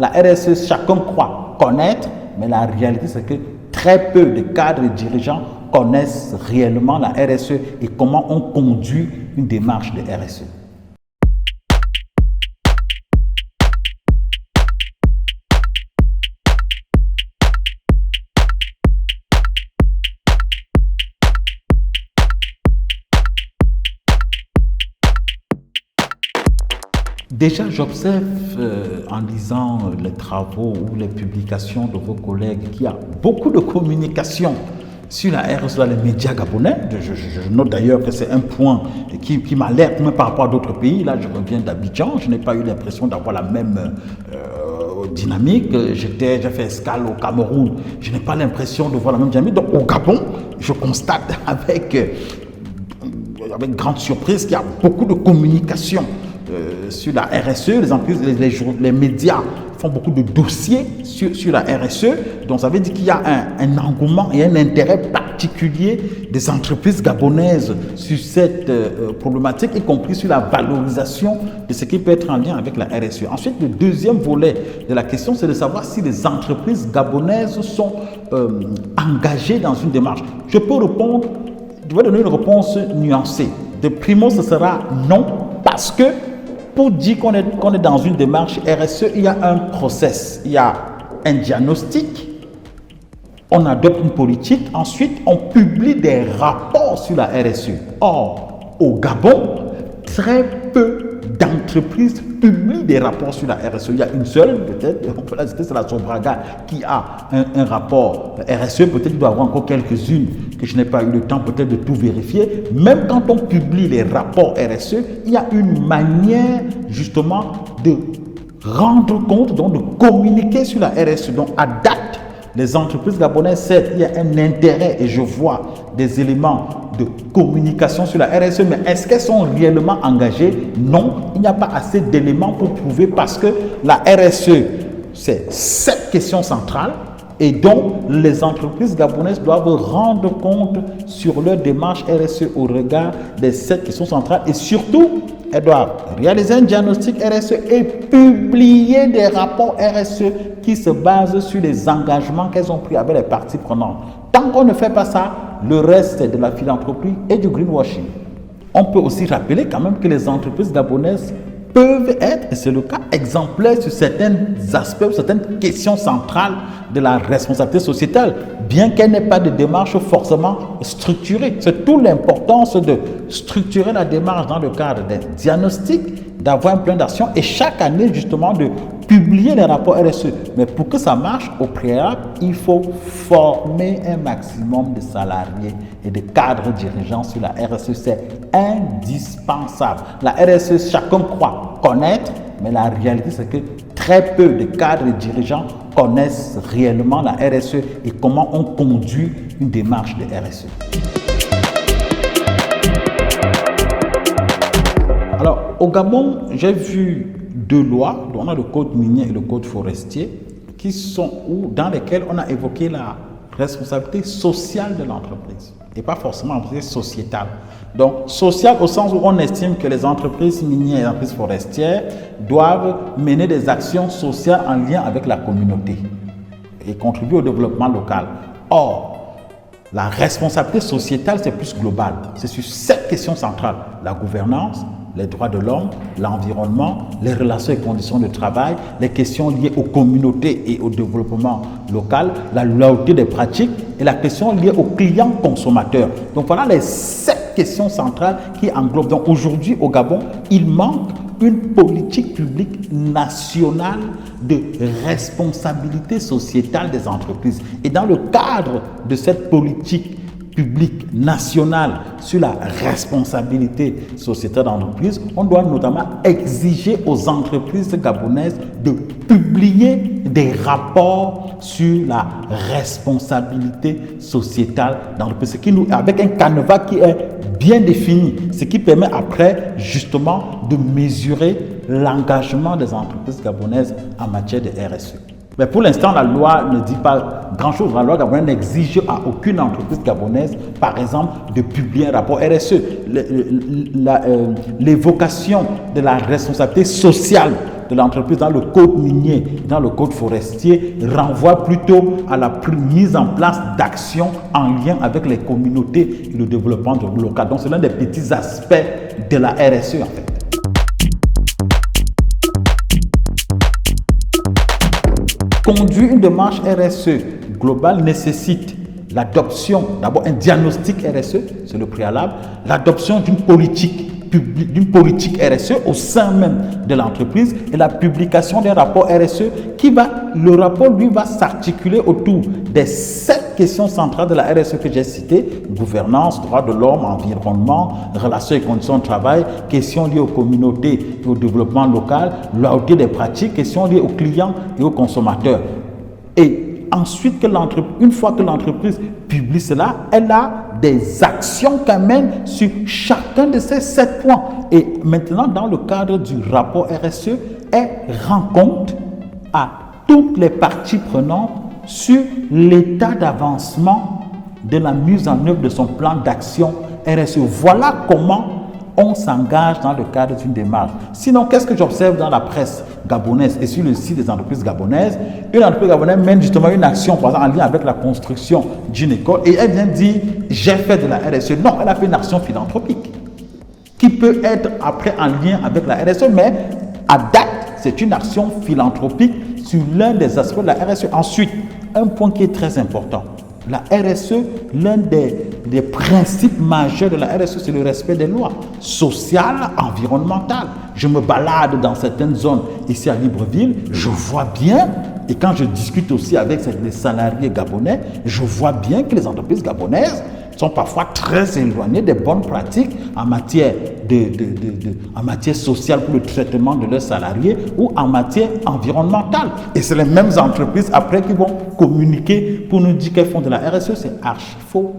La RSE, chacun croit connaître, mais la réalité, c'est que très peu de cadres et dirigeants connaissent réellement la RSE et comment on conduit une démarche de RSE. Déjà, j'observe en lisant les travaux ou les publications de vos collègues qu'il y a beaucoup de communication sur la RSE dans les médias gabonais. Je note d'ailleurs que c'est un point qui m'alerte même par rapport à d'autres pays. Là, je reviens d'Abidjan, je n'ai pas eu l'impression d'avoir la même dynamique. J'ai fait escale au Cameroun, je n'ai pas l'impression de voir la même dynamique. Donc au Gabon, je constate avec grande surprise qu'il y a beaucoup de communication sur la RSE, les entreprises, les médias font beaucoup de dossiers sur la RSE. Donc ça veut dire qu'il y a un engouement et un intérêt particulier des entreprises gabonaises sur cette problématique, y compris sur la valorisation de ce qui peut être en lien avec la RSE. Ensuite, le deuxième volet de la question, c'est de savoir si les entreprises gabonaises sont engagées dans une démarche. Je vais donner une réponse nuancée. De primo, ce sera non, parce que pour dire qu'on est dans une démarche RSE, il y a un process, il y a un diagnostic, on adopte une politique, ensuite on publie des rapports sur la RSE. Or, au Gabon, très peu d'entreprises publient des rapports sur la RSE. Il y a une seule, peut-être, on peut la citer, c'est la Sobraga, qui a un rapport RSE. Peut-être qu'il doit y avoir encore quelques-unes que je n'ai pas eu le temps peut-être de tout vérifier. Même quand on publie les rapports RSE, il y a une manière justement de rendre compte, donc de communiquer sur la RSE. Donc à date, les entreprises gabonaises, certes, il y a un intérêt et je vois des éléments de communication sur la RSE, mais est-ce qu'elles sont réellement engagées? Non, il n'y a pas assez d'éléments pour prouver, parce que la RSE, c'est cette question centrale et donc les entreprises gabonaises doivent rendre compte sur leur démarche RSE au regard de cette question centrale et surtout, elles doivent réaliser un diagnostic RSE et publier des rapports RSE qui se basent sur les engagements qu'elles ont pris avec les parties prenantes. Tant qu'on ne fait pas ça, le reste c'est de la philanthropie et du greenwashing. On peut aussi rappeler quand même que les entreprises gabonaises peuvent être, et c'est le cas, exemplaires sur certains aspects, certaines questions centrales de la responsabilité sociétale, bien qu'elle n'ait pas de démarche forcément structurée. C'est toute l'importance de structurer la démarche dans le cadre d'un diagnostic, d'avoir un plan d'action et chaque année justement de publier les rapports RSE. Mais pour que ça marche, au préalable, il faut former un maximum de salariés et de cadres dirigeants sur la RSE. C'est indispensable. La RSE, chacun croit connaître, mais la réalité, c'est que très peu de cadres et dirigeants connaissent réellement la RSE et comment on conduit une démarche de RSE. Alors, au Gabon, j'ai vu deux lois, dont on a le code minier et le code forestier, dans lesquelles on a évoqué la responsabilité sociale de l'entreprise et pas forcément l'entreprise sociétale. Donc, sociale au sens où on estime que les entreprises minières et les entreprises forestières doivent mener des actions sociales en lien avec la communauté et contribuer au développement local. Or, la responsabilité sociétale, c'est plus global. C'est sur cette question centrale, la gouvernance, les droits de l'homme, l'environnement, les relations et conditions de travail, les questions liées aux communautés et au développement local, la loyauté des pratiques et la question liée aux clients consommateurs. Donc voilà les 7 questions centrales qui englobent. Donc aujourd'hui au Gabon, il manque une politique publique nationale de responsabilité sociétale des entreprises. Et dans le cadre de cette politique publique nationale sur la responsabilité sociétale d'entreprise, on doit notamment exiger aux entreprises gabonaises de publier des rapports sur la responsabilité sociétale d'entreprise, avec un canevas qui est bien défini, ce qui permet après justement de mesurer l'engagement des entreprises gabonaises en matière de RSE. Mais pour l'instant, la loi ne dit pas grand-chose. La loi gabonaise n'exige à aucune entreprise gabonaise, par exemple, de publier un rapport RSE. L'évocation de la responsabilité sociale de l'entreprise dans le code minier, dans le code forestier, renvoie plutôt à la mise en place d'actions en lien avec les communautés et le développement local. Donc, c'est l'un des petits aspects de la RSE en fait. Conduire une démarche RSE globale nécessite l'adoption, d'abord un diagnostic RSE, c'est le préalable, l'adoption d'une politique publique, d'une politique RSE au sein même de l'entreprise et la publication d'un rapport RSE le rapport lui va s'articuler autour des 7 questions centrales de la RSE que j'ai citées: gouvernance, droits de l'homme, environnement, relations et conditions de travail, questions liées aux communautés et au développement local, l'audit des pratiques, questions liées aux clients et aux consommateurs. Et ensuite, une fois que l'entreprise publie cela, elle a des actions qu'elle mène sur chacun de ces 7 points. Et maintenant, dans le cadre du rapport RSE, elle rend compte à toutes les parties prenantes sur l'état d'avancement de la mise en œuvre de son plan d'action RSE. Voilà comment on s'engage dans le cadre d'une démarche. Sinon, qu'est-ce que j'observe dans la presse gabonaise et sur le site des entreprises gabonaises? Une entreprise gabonaise mène justement une action, par exemple, en lien avec la construction d'une école, et elle vient dire « j'ai fait de la RSE ». Non, elle a fait une action philanthropique qui peut être après en lien avec la RSE, mais à date, c'est une action philanthropique sur l'un des aspects de la RSE. Ensuite, un point qui est très important. La RSE, l'un des principes majeurs de la RSE, c'est le respect des lois sociales, environnementales. Je me balade dans certaines zones ici à Libreville, je vois bien, et quand je discute aussi avec les salariés gabonais, je vois bien que les entreprises gabonaises sont parfois très éloignées des bonnes pratiques en matière, en matière sociale pour le traitement de leurs salariés ou en matière environnementale. Et c'est les mêmes entreprises après qui vont communiquer pour nous dire qu'elles font de la RSE, c'est archi faux.